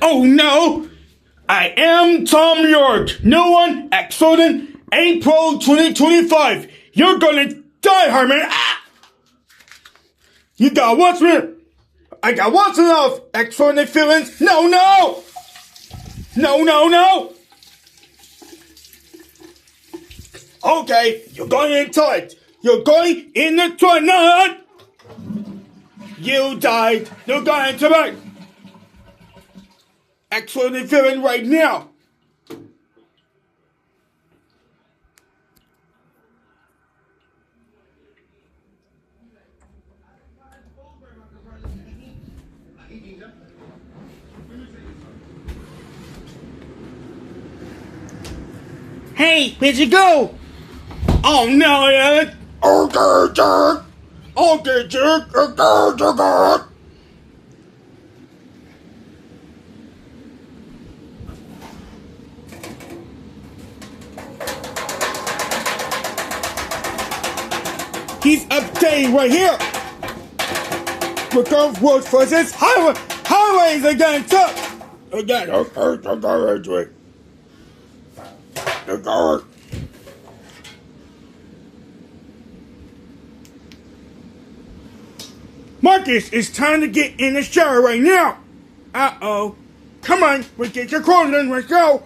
Oh no! I am Tom York. No one excellent April 2025. You're gonna die, Herman. Ah! You got what's me? I got what's enough. Excellent feelings. No, no! No, no, no! Okay, you're going inside. You're going in the toilet. You died. You're going to bed. Excellent feeling right now. Hey, where'd you go? Oh no, Ed. Okay, jerk. Okay, jerk. Okay, jerk. He's updating right here. We're going road for this highway. Highways again, tough. Again, okay. Marcus, it's time to get in the shower right now. Uh-oh. Come on, we get your clothes in, let's go.